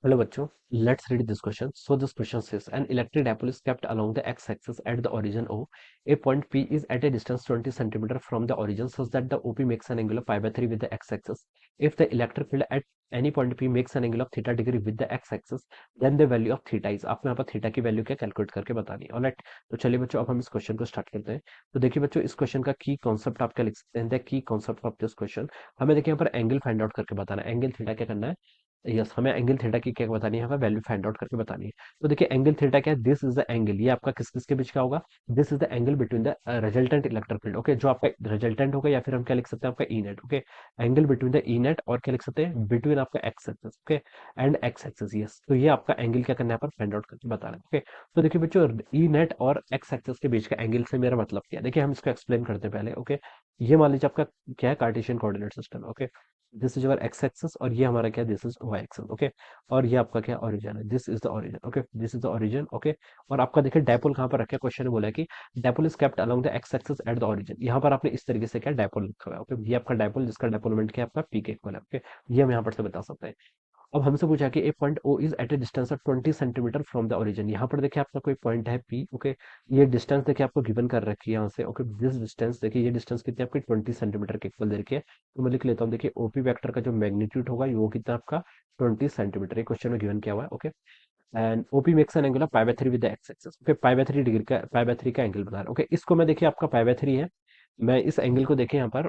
Hello बच्चों, let's read this question. So this question says an electric dipole is kept along the x-axis at the origin O. A point P is at a distance 20 centimeter from the origin such that the OP makes an angle of pi by 3 with the x-axis. If the electric field at any point P makes an angle of theta degree with the x-axis, then the value of theta is आपको यहाँ पर theta की value क्या calculate करके बतानी है। Alright, तो चलिए बच्चों अब हम इस क्वेश्चन को स्टार्ट करते हैं। तो देखिए बच्चों, इस क्वेश्चन का की कॉन्सेप्ट आप क्या लिख सकते हैं। The key concept of this question, हमें देखिए यहाँ पर एंगल फाइंड आउट करके बताना है। एंगल थीटा क्या करना है, यस हमें एंगल थीटा की क्या बतानी है, हमें वैल्यू फाइंड आउट करके बतानी है। तो देखिए एंगल थीटा क्या है, दिस इज द एंगल, ये आपका किस किस के बीच का होगा, this is the angle between the resultant electric field. Okay, जो आपका रिजल्टेंट होगा या फिर हम क्या लिख सकते हैं आपका E net. Okay, angle between the E net और क्या लिख सकते हैं बिटवीन आपका X axis. Okay, and X axis, yes तो ये आपका एंगल क्या करना है पर फाइंड आउट करके बताना है। ओके, तो देखिए बच्चों, ई नेट और एक्स एक्सिस के बीच का एंगल से मेरा मतलब क्या है, देखिए हम इसको एक्सप्लेन करते हैं पहले। ओके, ये मान लीजिए आपका क्या है, Cartesian coordinate system. Okay, this is your x axis और ये हमारा क्या, this is y axis. Okay, और ये आपका क्या ओरिजिन है, this is the origin. Okay, this is the origin. Okay, और आपका देखिए डायपोल कहाँ पर रखा है, क्वेश्चन में बोला है कि dipole is kept along the X axis at the origin. यहाँ पर आपने इस तरीके से क्या डायपोल लिखा हुआ है। ओके, ये आपका डायपोल जिसका डायपोल मोमेंट क्या है आपका पी के इक्वल है। ओके, ये हम यहाँ पर से बता सकते हैं। अब हमसे पूछा कि a point O is at a distance of 20 centimetre from the origin. यहाँ पर देखिए आपका कोई पॉइंट है पी। ओके, ये डिस्टेंस देखिए आपको गिवन कर रखी है यहाँ से। ओके, दिस डिस्टेंस देखिए, ये डिस्टेंस कितनी है आपकी 20 सेंटीमीटर के इक्वल दे रखी है। तो मैं लिख लेता हूँ, देखिए ओपी वेक्टर का जो मैग्नीट्यूड होगा वो कितना आपका 20 सेंटीमीटर, ये क्वेश्चन में गिवन किया हुआ है। Okay, and OP makes an angle of pi by 3 with the X axis. Okay, pi by 3 degree का, पाई बाय 3 का एंगल बता रहा है। ओके, इसको मैं देखिए आपका पाई बाय 3 है, मैं इस एंगल को देखिए यहाँ पर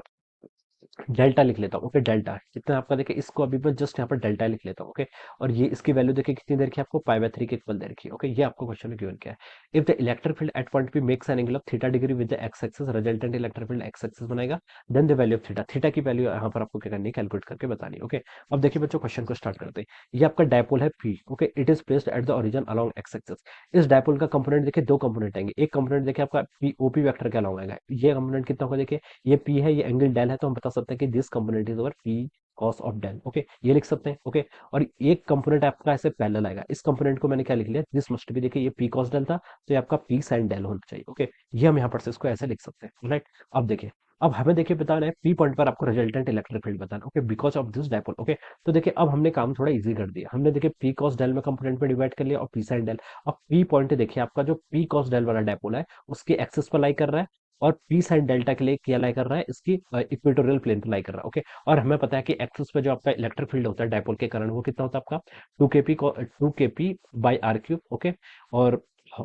डेल्टा लिख लेता हूँ। ओके, डेल्टा कितना आपका देखिए, इसको अभी मैं जस्ट यहाँ पर डेल्टा लिख लेता हूँ। ओके, और ये इसकी वैल्यू देखिए कितनी दे रखी है आपको, पाई बाय 3 के इक्वल दे रखी है। ओके, ये आपको क्वेश्चन में गिवन क्या है। If the electric field at point P makes an angle of theta degree with the X axis, resultant electric field X axis बनाएगा, then the value of theta, theta की value यहाँ पर आपको क्या करनी है, कैलकुलेट करके बतानी है। ओके, अब देखिए बच्चों क्वेश्चन को स्टार्ट करते हैं। ये आपका डायपोल है P. Okay, it is placed at the origin along x axis. इस डायपोल का कंपोनेंट देखिए, दो कंपोनेंट आएंगे। एक कंपोनेंट देखिए आपका पी ओपी वेक्टर के अलोंग आएगा, ये कंपोनेंट कितना होगा देखिए, ये पी है, ये एंगल डेल है, तो हम बता सकते हैं कि this component is over p cos of del. Okay, ये लिख सकते हैं। ओके, और एक कंपोनेंट आपका ऐसे पैरेलल आएगा, इस कंपोनेंट को मैंने क्या लिख लिया, दिस मस्ट भी, देखिए ये पी कॉस डेल था तो ये आपका पी साइन डेल होना चाहिए। ओके, ये हम यहाँ पर से इसको ऐसे लिख सकते हैं। राइट, अब देखिए, अब हमें देखिए बताना है पी पॉइंट पर आपको रिजल्टेंट इलेक्ट्रिक फील्ड बताना। Okay, because of this dipole. Okay, तो देखिए अब हमने काम थोड़ा इजी कर दिया, हमने देखिए पी कॉस डेल में कंपोनेंट में डिवाइड कर लिया और पी साइन डेल। अब पी पॉइंट देखिए आपका जो पी कॉस डेल वाला डायपोल है उसके एक्सिस पर लाई कर रहा है, और पी साइन डेल्टा के लिए क्या लाई कर रहा है, इसकी इक्वेटोरियल प्लेन पर लाई कर रहा है। ओके, और हमें पता है कि एक्सिस पे जो आपका इलेक्ट्रिक फील्ड होता है डायपोल के कारण वो कितना होता है आपका 2 केपी ओके,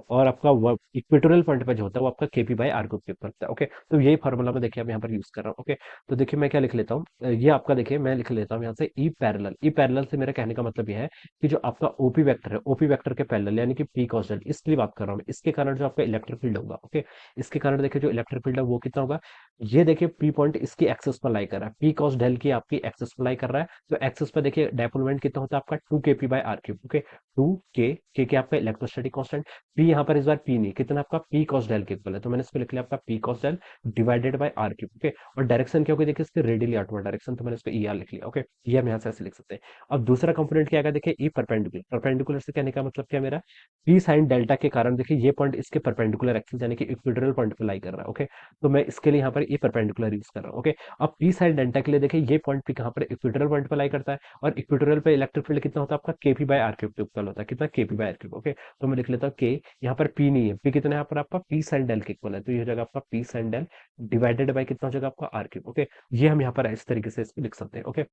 और आपका इक्वेटोरियल पॉइंट पे जो होता है वो आपका केपी बाई आर क्यूब के ऊपर होता है। ओके, तो यही फॉर्मूला मैं देखिए अब यहाँ पर यूज कर रहा हूँ। ओके, तो देखिए मैं क्या लिख लेता हूँ, ये आपका देखिए मैं लिख लेता हूँ यहाँ से ई पैरेलल। ई पैरेलल से मेरा कहने का मतलब ये है कि जो आपका ओपी वेक्टर है, ओपी वेक्टर के पैरेलल यानी कि पी कॉस डेल, इसके लिए बात कर रहा हूँ मैं, इसके कारण जो आपका इलेक्ट्रिक फील्ड होगा। ओके, इसके कारण देखिए जो इलेक्ट्रिक फील्ड है वो कितना होगा, ये देखिए पी पॉइंट इसकी एक्सिस पर लाई कर रहा है, पी कॉस डेल की आपकी एक्सिस पर लाई कर रहा है, तो एक्सिस पर देखिए डायपोल मोमेंट कितना होता है आपका 2 kp by r cube. Okay, 2 के आपका इलेक्ट्रोस्टैटिक कांस्टेंट, पी यहाँ पर इस बार पी नहीं, कितना आपका पी कॉस डेल के इक्वल है, तो मैंने इसको लिख लिया आपका p cos del divided by r cube. Okay, और डायरेक्शन क्या होगी देखिए इसके रेडियली आउटवर्ड डायरेक्शन, तो मैंने इसको ई आर लिख लिया। ओके, ये हम यहाँ से ऐसे लिख सकते हैं। अब दूसरा कंपोनेंट क्या आएगा देखिए, ई परपेंडिकुलर। परपेंडिकुलर से कहने का मतलब क्या मेरा, पी साइन डेल्टा के कारण देखिए ये पॉइंट इसके परपेंडिकुलर एक्सिस यानी कि इक्वेटोरियल पॉइंट पे लाई कर रहा है। ओके, तो मैं इसके लिए यहाँ पर ई परपेंडिकुलर यूज कर रहा हूँ। ओके, अब पी साइन डेल्टा के लिए देखिए ये पॉइंट पे कहाँ पर इक्वेटोरियल पॉइंट पे लाई करता है, और इक्वेटोरियल पे इलेक्ट्रिक फील्ड कितना होता है आपका केपी बाय आर क्यूब के इक्वल होता है, कितना kp by r cube. Okay, तो मैं लिख लेता हूँ के, यहाँ पर पी नहीं है, पी कितना है यहाँ पर आपका पी साइन डेल के इक्वल है, तो ये हो जाएगा आपका p sine del divided by कितना हो जाएगा आपका आर क्यूब। ओके, ये हम यहाँ पर इस तरीके से इसको लिख सकते हैं। ओके,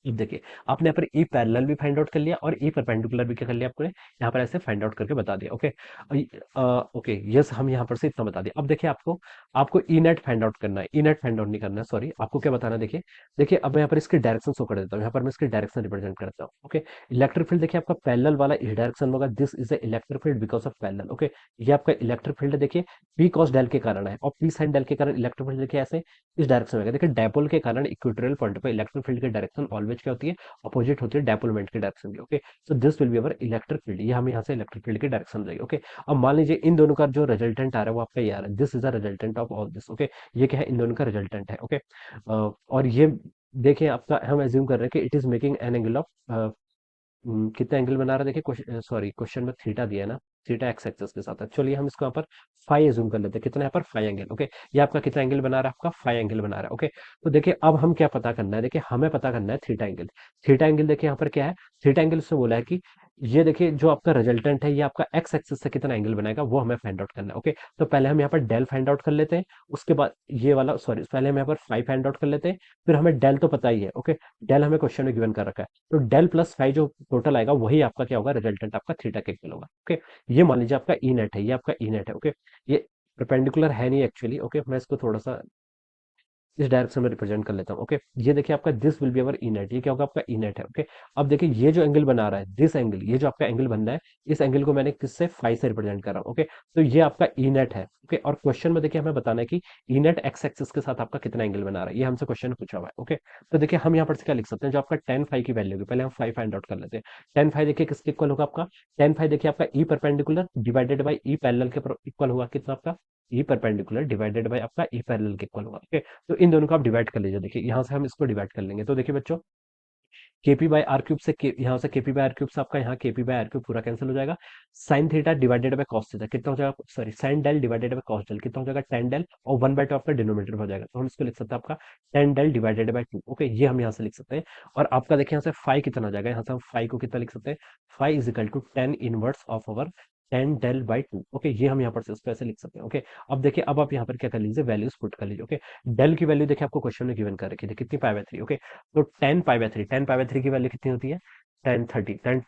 अब देखिए आपने यहाँ पर ई पैरेलल भी फाइंड आउट कर लिया और ई परपेंडिकुलर भी क्या कर लिया आपने यहाँ पर ऐसे फाइंड आउट करके बता दिया। ओके, ओके यस, हम यहाँ पर से इतना बता दिया। अब देखिए आपको आपको ई नेट फाइंड आउट करना है, ई नेट फाइंड आउट नहीं करना है, सॉरी, आपको क्या बताना है देखिए। देखिए अब मैं यहाँ पर इसकी डायरेक्शन शो कर देता हूँ, यहाँ पर मैं इसकी डायरेक्शन रिप्रेजेंट करता हूँ। ओके, इलेक्ट्रिक फील्ड देखिए आपका पैरेलल वाला इस डायरेक्शन में होगा, this is the electric field because of parallel. Okay, ये आपका इलेक्ट्रिक फील्ड देखिए पी कॉस डेल के कारण है, और पी साइन डेल के कारण इलेक्ट्रिक फील्ड देखिए ऐसे इस डायरेक्शन में होगा। देखिए डायपोल के कारण इक्वेटोरियल पॉइंट पर इलेक्ट्रिक फील्ड की डायरेक्शन ऑलवेज क्या होती है, अपोजिट होती है डायपोलमेंट की डायरेक्शन की। Okay, so this will be our electric field, ये हम यहाँ से इलेक्ट्रिक फील्ड की डायरेक्शन रहेगी। ओके, अब मान लीजिए इन दोनों का जो रिजल्टेंट आ रहा है वो आपका ये आ रहा है, this is the resultant of all this. Okay, ये क्या है, इन दोनों का रिजल्टेंट है। ओके, और ये देखिए आपका हम एज्यूम कर रहे हैं कि it is making an angle of कितना एंगल बना रहा है देखिए, सॉरी क्वेश्चन में थीटा दिया है ना, थीटा एक्स एक्सिस के साथ है। चलिए हम इसको यहाँ पर फाई एज्यूम कर लेते हैं, कितना यहाँ पर फाई एंगल। ओके, ये आपका कितना एंगल बना रहा है, आपका फाई एंगल बना रहा है। ओके, तो देखिए अब हम क्या पता करना है, देखिए हमें पता करना है थीटा एंगल। थीटा एंगल देखिए यहाँ पर क्या है, थीटा एंगल उसने बोला है कि ये देखिए जो आपका रिजल्टेंट है ये आपका एक्स एक्सिस से कितना एंगल बनाएगा वो हमें फाइंड आउट करना है। ओके, तो पहले हम यहाँ पर डेल फाइंड आउट कर लेते हैं, उसके बाद ये वाला सॉरी पहले हम यहाँ पर फाई फाइंड आउट कर लेते हैं, फिर हमें डेल तो पता ही है। ओके, डेल हमें क्वेश्चन में गिवन कर रखा है, तो डेल प्लस फाई जो टोटल आएगा वही आपका क्या होगा, रिजल्टेंट आपका थीटा के इक्वल होगा। ओके, ये मान लीजिए आपका ई नेट है, ये आपका ई नेट है। ओके, ये परपेंडिकुलर है नहीं एक्चुअली। ओके, मैं इसको थोड़ा सा इस डायरेक्शन में रिप्रेजेंट कर लेता हूँ। ओके, ये देखिए आपका this will be our E net, ये क्या होगा आपका ई नेट है। ओके, अब देखिए ये जो एंगल बना रहा है, दिस एंगल, ये जो आपका एंगल बन रहा है, इस एंगल को मैंने किससे, फाई से रिप्रेजेंट कर रहा हूँ। ओके, तो ये आपका ई नेट है। ओके, और क्वेश्चन में देखिए हमें बताना है कि ई नेट एक्स एक्सिस के साथ आपका कितना एंगल बना रहा है, ये हमसे क्वेश्चन पूछा हुआ है। ओके, तो देखिए हम यहाँ पर से क्या लिख सकते हैं, जो आपका टेन फाई की वैल्यू होगी, पहले हम फाई फाइंड आउट कर लेते हैं। टेन फाई देखिए किसके इक्वल होगा आपका, टेन फाई देखिए आपका E perpendicular divided by E parallel के इक्वल होगा, कितना आपका, ई परपेंडिकुलर डिवाइडेड बाई आपका ई पैरेलल के इक्वल होगा। ओके, तो इन दोनों को आप डिवाइड कर लीजिए, देखिए यहाँ से हम इसको डिवाइड कर लेंगे, तो देखिए बच्चों केपी बाय आर क्यूब से यहाँ से केपी बाय आर क्यूब से आपका यहाँ केपी बाय आर क्यूब पूरा कैंसिल हो जाएगा। Sine theta divided by cos theta कितना हो जाएगा, sorry sine del divided by cos del कितना हो जाएगा, टेन डेल, और वन बाय टू आपका डिनोमिनेटर हो जाएगा, तो हम इसको लिख सकते हैं आपका tan del divided by two. Okay, ये हम यहाँ से लिख सकते हैं। और आपका देखिए यहाँ से फाई कितना हो जाएगा, यहाँ से हम फाई को कितना लिख सकते हैं, phi is equal to tan inverse of our tan del by two. Okay, ये हम यहाँ पर से इस पे ऐसे लिख सकते हैं। ओके, अब देखिए अब आप यहाँ पर क्या कर लीजिए, वैल्यूज पुट कर लीजिए। ओके, डेल की वैल्यू देखिए आपको क्वेश्चन में गिवन कर रखी थी कितनी, पाई बाय थ्री। ओके, तो tan pi by three, tan pi by three की वैल्यू कितनी होती है, tan thirty, tan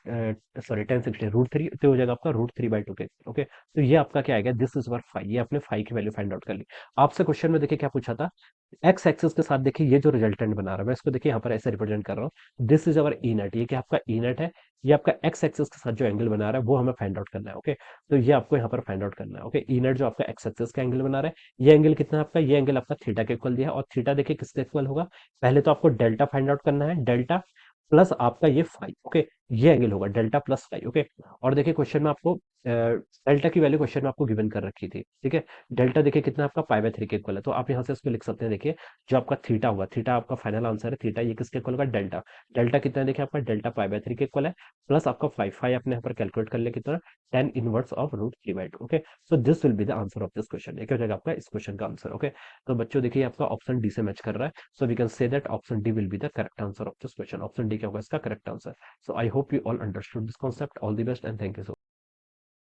sorry tan sixty, root three तो हो जाएगा आपका रूट थ्री बाई टू के। ओके, तो ये आपका क्या आएगा, दिस इज वर फाइव, ये आपने फाइव की वैल्यू फाइंड आउट कर ली। आपसे क्वेश्चन में देखिए क्या पूछा था, एक्स एक्सिस के साथ देखिए ये जो रिजल्टेंट बना रहा है, मैं इसको देखिए यहाँ पर ऐसे रिप्रेजेंट कर रहा हूँ, this is our E net, ये क्या आपका ई नेट है, ये आपका एक्स एक्सिस के साथ जो एंगल बना रहा है वो हमें फाइंड आउट करना है। ओके, तो ये आपको यहाँ पर फाइंड आउट करना है। ओके, ई नेट जो आपका एक्स एक्सिस का एंगल बना रहा है, ये एंगल कितना है आपका, ये एंगल आपका थीटा के इक्वल दिया है, और थीटा देखिए किसके इक्वल होगा, पहले तो आपको डेल्टा फाइंड आउट करना है, डेल्टा प्लस आपका ये फाइव। ओके, ये एंगल होगा डेल्टा प्लस फाइव। ओके, और देखिए क्वेश्चन में आपको डेल्टा की वैल्यू क्वेश्चन में आपको गिवन कर रखी थी, ठीक है। डेल्टा देखिए कितना आपका पाई बाय थ्री के इक्वल है, तो आप यहाँ से इसको लिख सकते हैं, देखिए जो आपका थीटा होगा, थीटा आपका फाइनल आंसर है, थीटा ये किसके इक्वल होगा, डेल्टा। डेल्टा कितना है देखिए आपका, डेल्टा पाई बाय थ्री के इक्वल है, प्लस आपका फाइव, फाइव अपने यहाँ पर कैलकुलेट कर ले कितना, tan inverse of root three by two. Okay, so this will be the answer of this question, ये क्या हो जाएगा आपका इस क्वेश्चन का आंसर। ओके, तो बच्चों देखिए आपका ऑप्शन डी से मैच कर रहा है, so we can say that option D will be the correct answer of this question. Option D क्या होगा इसका correct answer. So I hope you all understood this concept. All the best and thank you so much.